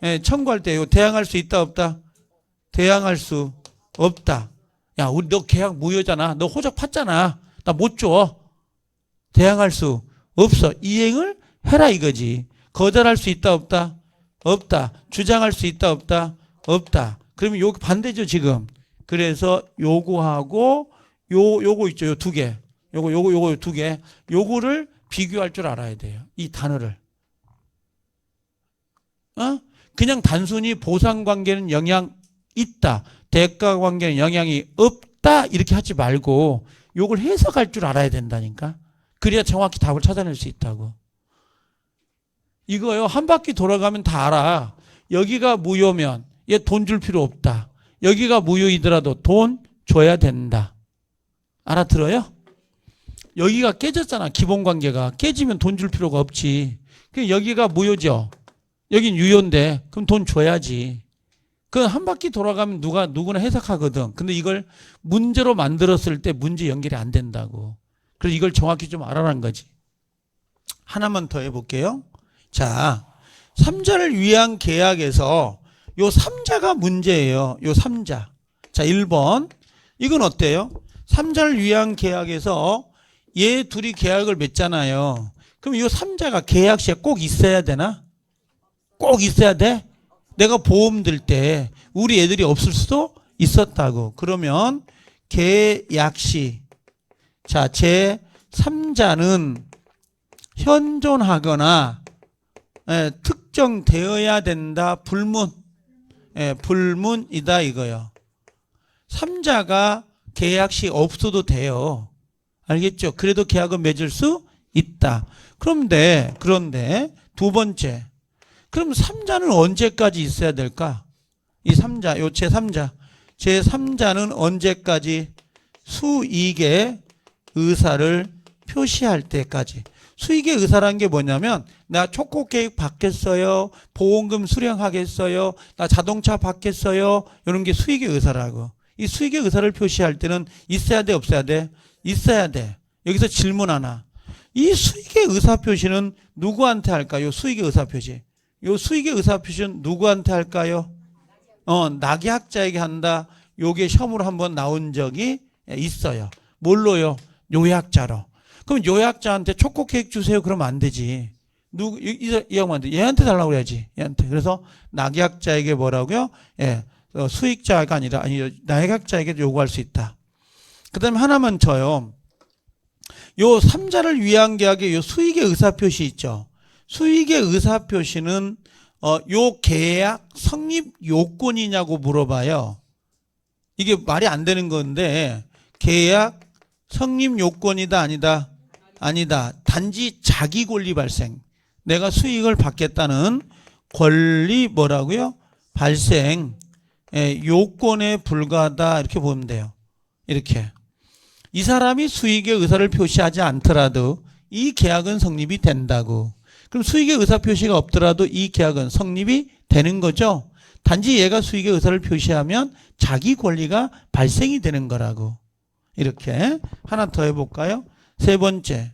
예, 청구할 때 대항할 수 있다 없다? 대항할 수 없다. 야, 우리 너 계약 무효잖아. 너 호적 팠잖아. 나 못 줘. 대항할 수 없어. 이행을 해라 이거지. 거절할 수 있다 없다? 없다. 주장할 수 있다 없다? 없다. 그러면 요 반대죠 지금. 그래서 요거하고 요거 있죠. 요 두 개. 요거 두 개. 요거를 비교할 줄 알아야 돼요. 이 단어를. 그냥 단순히 보상관계는 영향 있다. 대가관계는 영향이 없다. 이렇게 하지 말고 요걸 해석할 줄 알아야 된다니까. 그래야 정확히 답을 찾아낼 수 있다고. 이거요. 한 바퀴 돌아가면 다 알아. 여기가 무효면 얘 돈 줄 필요 없다. 여기가 무효이더라도 돈 줘야 된다. 알아들어요? 여기가 깨졌잖아. 기본관계가. 깨지면 돈 줄 필요가 없지. 여기가 무효죠. 여긴 유효인데 그럼 돈 줘야지. 그 한 바퀴 돌아가면 누구나 해석하거든. 근데 이걸 문제로 만들었을 때 문제 연결이 안 된다고. 그래서 이걸 정확히 좀 알아라는 거지. 하나만 더 해볼게요. 자, 3자를 위한 계약에서 요 3자가 문제예요. 요 3자. 자, 1번. 이건 어때요? 3자를 위한 계약에서 얘 둘이 계약을 맺잖아요. 그럼 이 3자가 계약시에 꼭 있어야 되나? 꼭 있어야 돼? 내가 보험 들 때 우리 애들이 없을 수도 있었다고. 그러면 계약시. 자, 제 3자는 현존하거나 특정되어야 된다. 불문. 불문이다 이거요. 3자가 계약시 없어도 돼요. 알겠죠? 그래도 계약은 맺을 수 있다. 그런데 두 번째. 그럼 3자는 언제까지 있어야 될까? 이 3자, 요 제3자. 제3자는 언제까지? 수익의 의사를 표시할 때까지. 수익의 의사라는 게 뭐냐면 나 초코 케이크 받겠어요. 보험금 수령하겠어요. 나 자동차 받겠어요. 이런 게 수익의 의사라고. 이 수익의 의사를 표시할 때는 있어야 돼, 없어야 돼? 있어야 돼. 여기서 질문 하나. 이 수익의 의사표시는 누구한테 할까요? 수익의 의사표시. 요 수익의 의사표시는 누구한테 할까요? 낙약자에게 한다. 요게 시험으로 한번 나온 적이 있어요. 뭘로요? 요약자로. 그럼 요약자한테 초코 케이크 주세요. 그러면 안 되지. 이 양반한테 얘한테 달라고 그래야지. 얘한테. 그래서 낙약자에게 뭐라고요? 수익자가 아니라 낙약자에게 요구할 수 있다. 그다음에 하나만 쳐요. 요 3자를 위한 계약의 요 수익의 의사표시 있죠. 수익의 의사표시는 요 계약 성립 요건이냐고 물어봐요. 이게 말이 안 되는 건데 계약 성립 요건이다 아니다? 아니다. 단지 자기 권리 발생. 내가 수익을 받겠다는 권리 뭐라고요? 발생 요건에 불과하다 이렇게 보면 돼요. 이렇게. 이 사람이 수익의 의사를 표시하지 않더라도 이 계약은 성립이 된다고. 그럼 수익의 의사 표시가 없더라도 이 계약은 성립이 되는 거죠. 단지 얘가 수익의 의사를 표시하면 자기 권리가 발생이 되는 거라고. 이렇게 하나 더 해볼까요? 세 번째.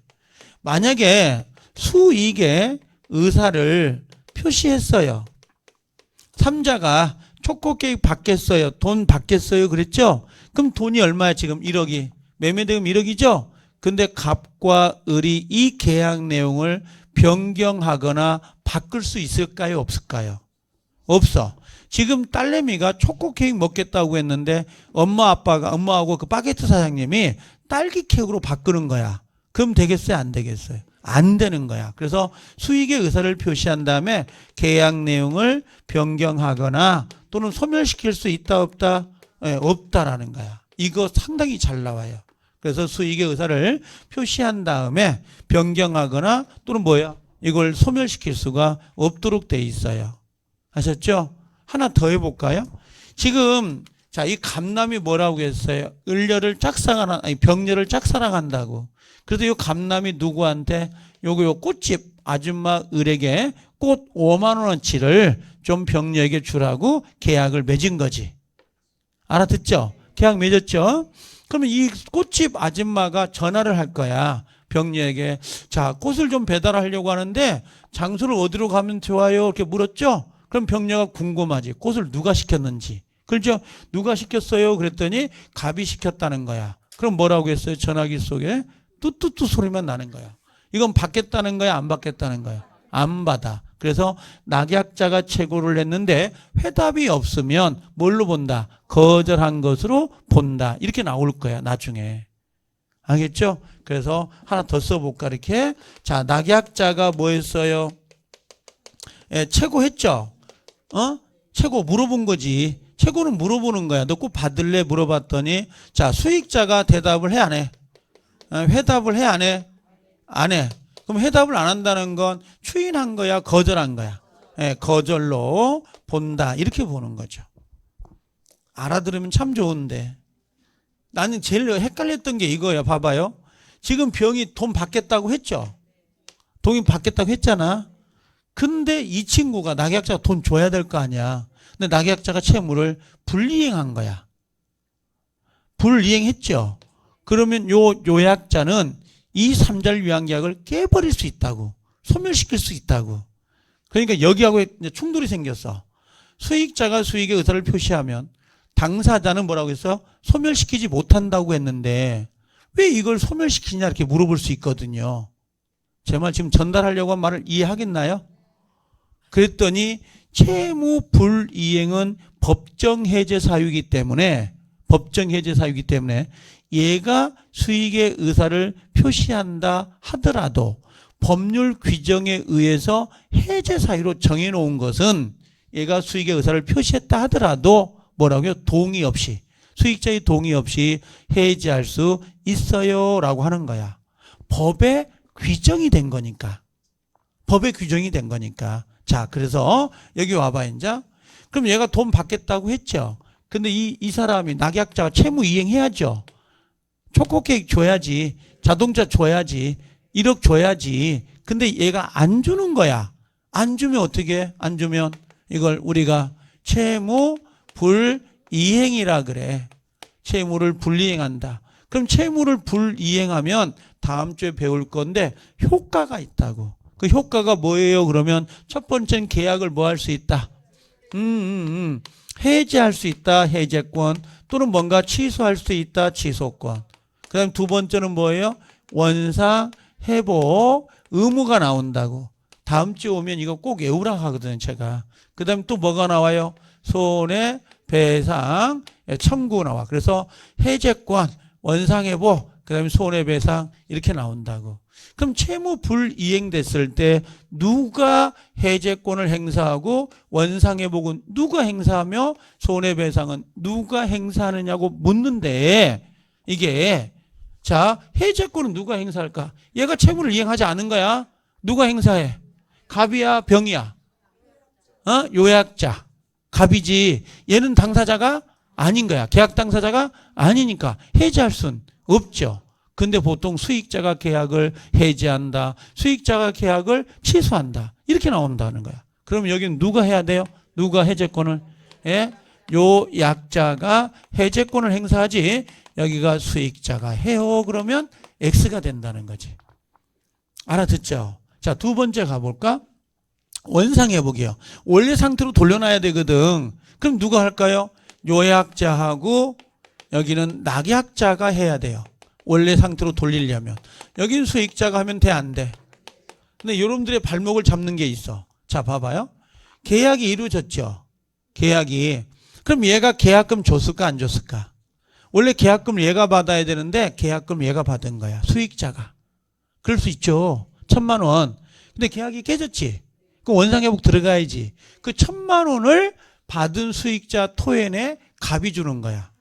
만약에 수익의 의사를 표시했어요. 3자가 초코 케이크 받겠어요. 돈 받겠어요. 그랬죠? 그럼 돈이 얼마야 지금? 1억이. 매매대금 1억이죠? 근데 갑과 을이 이 계약 내용을 변경하거나 바꿀 수 있을까요? 없을까요? 없어. 지금 딸내미가 초코 케이크 먹겠다고 했는데 엄마하고 그 바게트 사장님이 딸기 케이크로 바꾸는 거야. 그럼 되겠어요? 안 되겠어요? 안 되는 거야. 그래서 수익의 의사를 표시한 다음에 계약 내용을 변경하거나 또는 소멸시킬 수 있다 없다? 없다라는 거야. 이거 상당히 잘 나와요. 그래서 수익의 의사를 표시한 다음에 변경하거나 또는 이걸 소멸시킬 수가 없도록 돼 있어요. 아셨죠? 하나 더 해볼까요? 지금 이 감남이 뭐라고 했어요? 병녀를 짝사랑한다고. 그래서 이 감남이 누구한테 요 꽃집 아줌마 을에게 꽃 5만 원어치를 좀 병녀에게 주라고 계약을 맺은 거지. 알아듣죠? 계약 맺었죠? 그러면 이 꽃집 아줌마가 전화를 할 거야. 병녀에게. 자, 꽃을 좀 배달하려고 하는데 장소를 어디로 가면 좋아요? 이렇게 물었죠? 그럼 병녀가 궁금하지. 꽃을 누가 시켰는지. 그렇죠? 누가 시켰어요? 그랬더니 갑이 시켰다는 거야. 그럼 뭐라고 했어요? 전화기 속에 뚜뚜뚜 소리만 나는 거야. 이건 받겠다는 거야? 안 받겠다는 거야? 안 받아. 그래서 낙약자가 최고를 했는데 회답이 없으면 뭘로 본다? 거절한 것으로 본다. 이렇게 나올 거야 나중에. 알겠죠? 그래서 하나 더 써볼까 이렇게. 자, 낙약자가 뭐 했어요? 최고 했죠? 최고 물어본 거지. 최고는 물어보는 거야. 너 꼭 받을래? 물어봤더니 자, 수익자가 대답을 해 안 해? 회답을 해 안 해? 안 해. 그럼 해답을 안 한다는 건 추인한 거야, 거절한 거야? 예, 거절로 본다. 이렇게 보는 거죠. 알아들으면 참 좋은데. 나는 제일 헷갈렸던 게 이거야. 봐봐요. 지금 병이 돈 받겠다고 했죠? 돈 받겠다고 했잖아. 근데 이 친구가 낙약자가 돈 줘야 될 거 아니야. 근데 낙약자가 채무를 불이행한 거야. 불이행했죠. 그러면 요 요약자는 이 3절 위안계약을 깨버릴 수 있다고. 소멸시킬 수 있다고. 그러니까 여기하고 충돌이 생겼어. 수익자가 수익의 의사를 표시하면 당사자는 뭐라고 했어? 소멸시키지 못한다고 했는데 왜 이걸 소멸시키냐 이렇게 물어볼 수 있거든요. 제 말 지금 전달하려고 한 말을 이해하겠나요? 그랬더니 채무 불이행은 법정해제 사유이기 때문에 얘가 수익의 의사를 표시한다 하더라도 법률 규정에 의해서 해제 사유로 정해놓은 것은 얘가 수익의 의사를 표시했다 하더라도 뭐라고요? 동의 없이, 수익자의 동의 없이 해지할 수 있어요 라고 하는 거야. 법에 규정이 된 거니까. 법에 규정이 된 거니까. 자, 그래서 여기 와봐 이제. 그럼 얘가 돈 받겠다고 했죠. 근데 이 사람이 낙약자가 채무 이행해야죠. 초코 케이크 줘야지. 자동차 줘야지. 1억 줘야지. 근데 얘가 안 주는 거야. 안 주면 어떻게? 안 주면 이걸 우리가 채무 불이행이라 그래. 채무를 불이행한다. 그럼 채무를 불이행하면 다음 주에 배울 건데 효과가 있다고. 그 효과가 뭐예요? 그러면 첫 번째는 계약을 뭐 할 수 있다? 해지할 수 있다. 해제권. 또는 뭔가 취소할 수 있다. 취소권. 그 다음 두 번째는 뭐예요? 원상 회복 의무가 나온다고. 다음 주에 오면 이거 꼭 외우라고 하거든요, 제가. 그 다음 또 뭐가 나와요? 손해배상 청구 나와. 그래서 해제권, 원상회복, 그 다음에 손해배상 이렇게 나온다고. 그럼 채무 불이행됐을 때 누가 해제권을 행사하고 원상회복은 누가 행사하며 손해배상은 누가 행사하느냐고 묻는데 이게 자 해제권은 누가 행사할까? 얘가 채무를 이행하지 않은 거야. 누가 행사해? 갑이야 병이야? 요약자. 갑이지. 얘는 당사자가 아닌 거야. 계약 당사자가 아니니까 해지할 순 없죠. 근데 보통 수익자가 계약을 해지한다. 수익자가 계약을 취소한다. 이렇게 나온다는 거야. 그럼 여기는 누가 해야 돼요? 누가 해제권을? 예? 요 약자가 해제권을 행사하지. 여기가 수익자가 해요. 그러면 X가 된다는 거지. 알아듣죠? 자, 두 번째 가볼까? 원상회복이요. 원래 상태로 돌려놔야 되거든. 그럼 누가 할까요? 요약자하고 여기는 낙약자가 해야 돼요. 원래 상태로 돌리려면. 여기는 수익자가 하면 돼, 안 돼? 근데 여러분들의 발목을 잡는 게 있어. 자, 봐봐요. 계약이 이루어졌죠. 계약이. 그럼 얘가 계약금 줬을까, 안 줬을까? 원래 계약금을 얘가 받아야 되는데 계약금을 얘가 받은 거야. 수익자가. 그럴 수 있죠. 1,000만 원. 근데 계약이 깨졌지. 그 원상회복 들어가야지. 그 1,000만 원을 받은 수익자 토해내 갑이 주는 거야.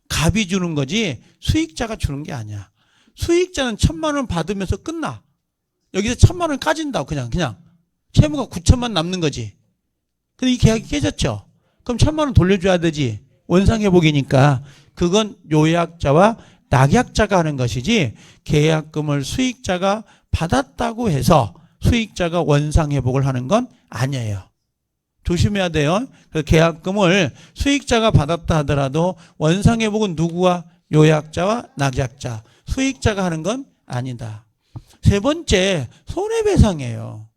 갑이 주는 거지 수익자가 주는 게 아니야. 수익자는 1,000만 원 받으면서 끝나. 여기서 1,000만 원 까진다고 그냥 채무가 9천만 남는 거지. 근데 이 계약이 깨졌죠. 그럼 1,000만 원 돌려줘야 되지. 원상회복이니까. 그건 요약자와 낙약자가 하는 것이지 계약금을 수익자가 받았다고 해서 수익자가 원상회복을 하는 건 아니에요. 조심해야 돼요. 계약금을 수익자가 받았다 하더라도 원상회복은 누구와? 요약자와 낙약자. 수익자가 하는 건 아니다. 세 번째, 손해배상이에요.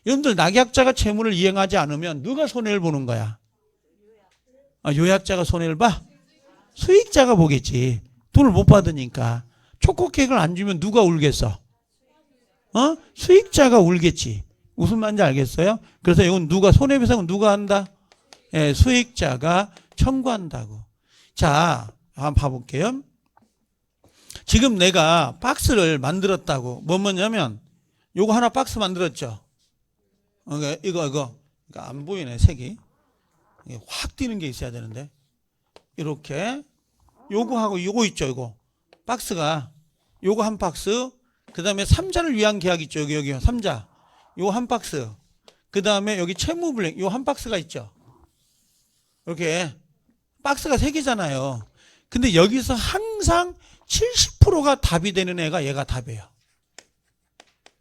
여러분들 낙약자가 채무를 이행하지 않으면 누가 손해를 보는 거야? 요약자가 손해를 봐? 수익자가 보겠지. 돈을 못 받으니까. 초코케이크를 안 주면 누가 울겠어? 수익자가 울겠지. 무슨 말인지 알겠어요? 그래서 이건 누가 손해배상은 누가 한다? 예, 수익자가 청구한다고. 자, 한번 봐볼게요. 지금 내가 박스를 만들었다고. 뭐냐면 요거 하나 박스 만들었죠. 이거 안 보이네 색이. 확 띄는 게 있어야 되는데 이렇게 요거하고 요거 있죠. 이거 박스가 요거 한 박스 그 다음에 3자를 위한 계약 있죠. 여기요. 3자. 요 한 박스. 그 다음에 여기 채무불이행 요 한 박스가 있죠. 이렇게 박스가 3개잖아요. 근데 여기서 항상 70%가 답이 되는 애가 얘가 답이에요.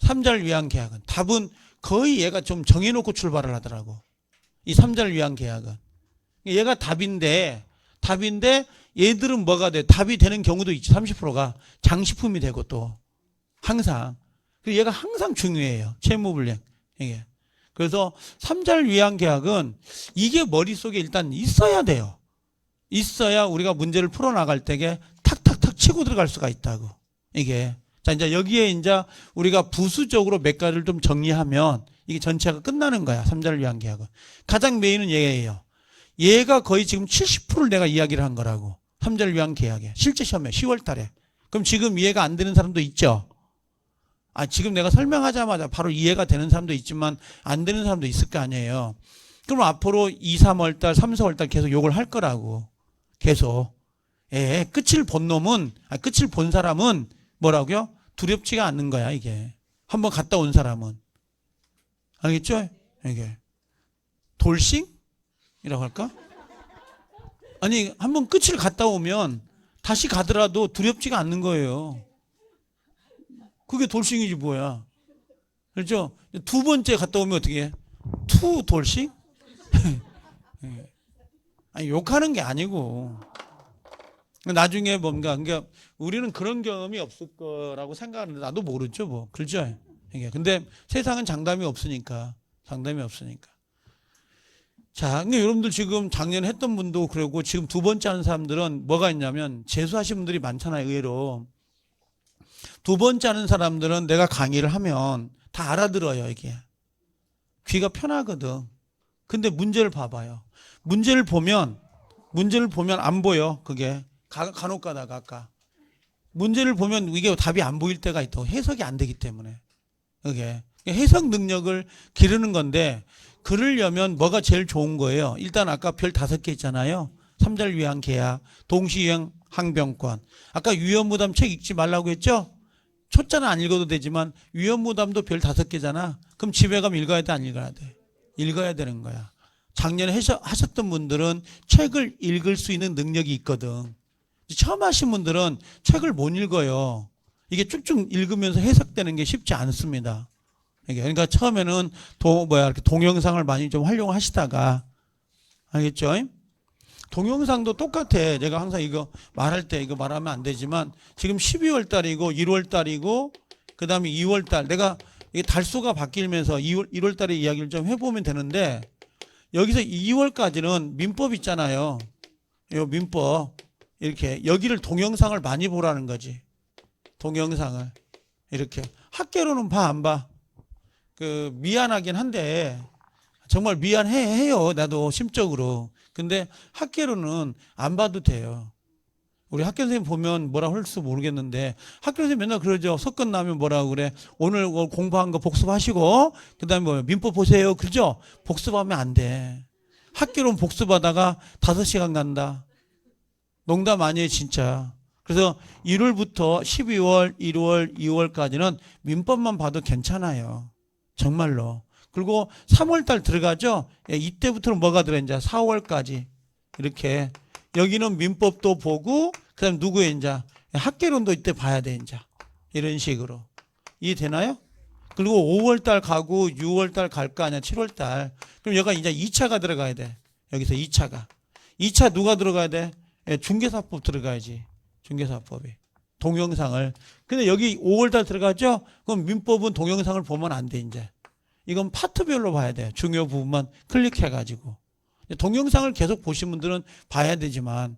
3자를 위한 계약은. 답은 거의 얘가 좀 정해놓고 출발을 하더라고. 이 3자를 위한 계약은. 얘가 답인데 얘들은 뭐가 돼? 답이 되는 경우도 있지. 30%가 장식품이 되고 또 항상. 그리고 얘가 항상 중요해요. 채무불이행. 이게. 그래서 3자를 위한 계약은 이게 머릿속에 일단 있어야 돼요. 있어야 우리가 문제를 풀어나갈 때에 탁탁탁 치고 들어갈 수가 있다고. 이게. 자, 이제 여기에 이제 우리가 부수적으로 몇 가지를 좀 정리하면 이게 전체가 끝나는 거야. 3자를 위한 계약은. 가장 메인은 얘예요. 얘가 거의 지금 70%를 내가 이야기를 한 거라고. 3자를 위한 계약에. 실제 시험에 10월 달에. 그럼 지금 이해가 안 되는 사람도 있죠. 지금 내가 설명하자마자 바로 이해가 되는 사람도 있지만 안 되는 사람도 있을 거 아니에요. 그럼 앞으로 2, 3월 달, 3, 4월 달 계속 욕을 할 거라고. 계속. 끝을 본 놈은, 끝을 본 사람은 뭐라고요? 두렵지가 않는 거야, 이게. 한번 갔다 온 사람은. 알겠죠? 이게. 돌싱이라고 할까? 아니, 한번 끝을 갔다 오면 다시 가더라도 두렵지가 않는 거예요. 그게 돌싱이지 뭐야. 그렇죠? 두 번째 갔다 오면 어떻게 해? 투 돌싱? 아니, 욕하는 게 아니고. 나중에 뭔가, 그러니까 우리는 그런 경험이 없을 거라고 생각하는데 나도 모르죠, 뭐. 그렇죠? 근데 세상은 장담이 없으니까. 장담이 없으니까. 자, 근데 여러분들 지금 작년에 했던 분도 그러고 지금 두 번째 하는 사람들은 뭐가 있냐면 재수하신 분들이 많잖아요, 의외로. 두 번째 하는 사람들은 내가 강의를 하면 다 알아들어요, 이게. 귀가 편하거든. 근데 문제를 봐봐요. 문제를 보면 안 보여, 그게. 간혹 가다가 아까. 문제를 보면 이게 답이 안 보일 때가 있다고. 해석이 안 되기 때문에. 그게. 해석 능력을 기르는 건데, 그러려면 뭐가 제일 좋은 거예요? 일단 아까 별 5개 있잖아요. 3자를 위한 계약, 동시유형 항변권. 아까 위험부담 책 읽지 말라고 했죠? 초짜는 안 읽어도 되지만 위험부담도 별 5개잖아. 그럼 집에 가면 읽어야 돼, 안 읽어야 돼? 읽어야 되는 거야. 작년에 하셨던 분들은 책을 읽을 수 있는 능력이 있거든. 처음 하신 분들은 책을 못 읽어요. 이게 쭉쭉 읽으면서 해석되는 게 쉽지 않습니다. 그러니까 처음에는 이렇게 동영상을 많이 좀 활용하시다가, 알겠죠? 동영상도 똑같아. 내가 항상 이거 말할 때 이거 말하면 안 되지만 지금 12월 달이고 1월 달이고 그 다음에 2월 달 내가 이게 달수가 바뀌면서 1월 달에 이야기를 좀 해보면 되는데 여기서 2월까지는 민법 있잖아요. 이 민법 이렇게 여기를 동영상을 많이 보라는 거지. 동영상을 이렇게 학계로는 봐 안 봐? 미안하긴 한데 정말 미안해요. 나도 심적으로. 근데 학계로는 안 봐도 돼요. 우리 학교 선생님 보면 뭐라 할지 모르겠는데 학교 선생님 맨날 그러죠. 석건 나면 뭐라고 그래. 오늘 공부한 거 복습하시고 그 다음에 민법 보세요. 그러죠. 복습하면 안 돼. 학교로는 복습하다가 5시간 간다. 농담 아니에요 진짜. 그래서 1월부터 12월, 1월, 2월까지는 민법만 봐도 괜찮아요. 정말로. 그리고 3월달 들어가죠. 이때부터는 뭐가 들어 이제 4월까지 이렇게 여기는 민법도 보고 그다음 누구의 이제 학개론도 이때 봐야 돼 이제 이런 식으로 이해되나요? 그리고 5월달 가고 6월달 갈 거 아니야 7월달 그럼 여기가 이제 2차가 들어가야 돼. 여기서 2차 누가 들어가야 돼? 중개사법 들어가야지. 중개사법이 동영상을. 근데 여기 5월달 들어가죠? 그럼 민법은 동영상을 보면 안 돼 이제. 이건 파트별로 봐야 돼요. 중요 부분만 클릭해가지고. 동영상을 계속 보신 분들은 봐야 되지만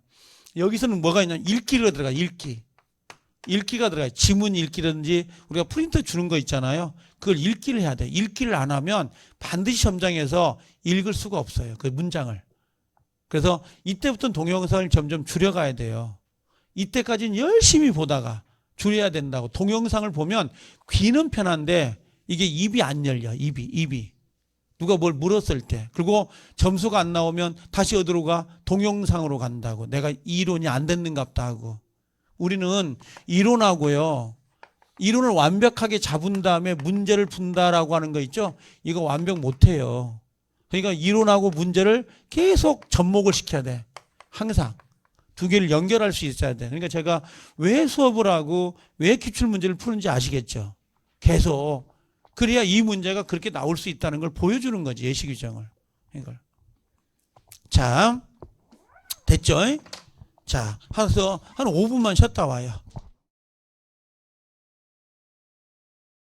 여기서는 뭐가 있냐? 읽기가 들어가. 읽기가 들어가요. 지문 읽기라든지 우리가 프린터 주는 거 있잖아요. 그걸 읽기를 해야 돼. 읽기를 안 하면 반드시 시험장에서 읽을 수가 없어요. 그 문장을. 그래서 이때부터는 동영상을 점점 줄여가야 돼요. 이때까지는 열심히 보다가 줄여야 된다고. 동영상을 보면 귀는 편한데 이게 입이 안 열려. 입이. 누가 뭘 물었을 때. 그리고 점수가 안 나오면 다시 어디로 가? 동영상으로 간다고. 내가 이론이 안 됐는갑다 하고. 우리는 이론하고요. 이론을 완벽하게 잡은 다음에 문제를 푼다라고 하는 거 있죠? 이거 완벽 못해요. 그러니까 이론하고 문제를 계속 접목을 시켜야 돼. 항상. 두 개를 연결할 수 있어야 돼. 그러니까 제가 왜 수업을 하고 왜 기출문제를 푸는지 아시겠죠? 계속. 그래야 이 문제가 그렇게 나올 수 있다는 걸 보여주는 거지. 예시 규정을. 이걸. 자, 됐죠? 자, 한 5분만 쉬었다 와요.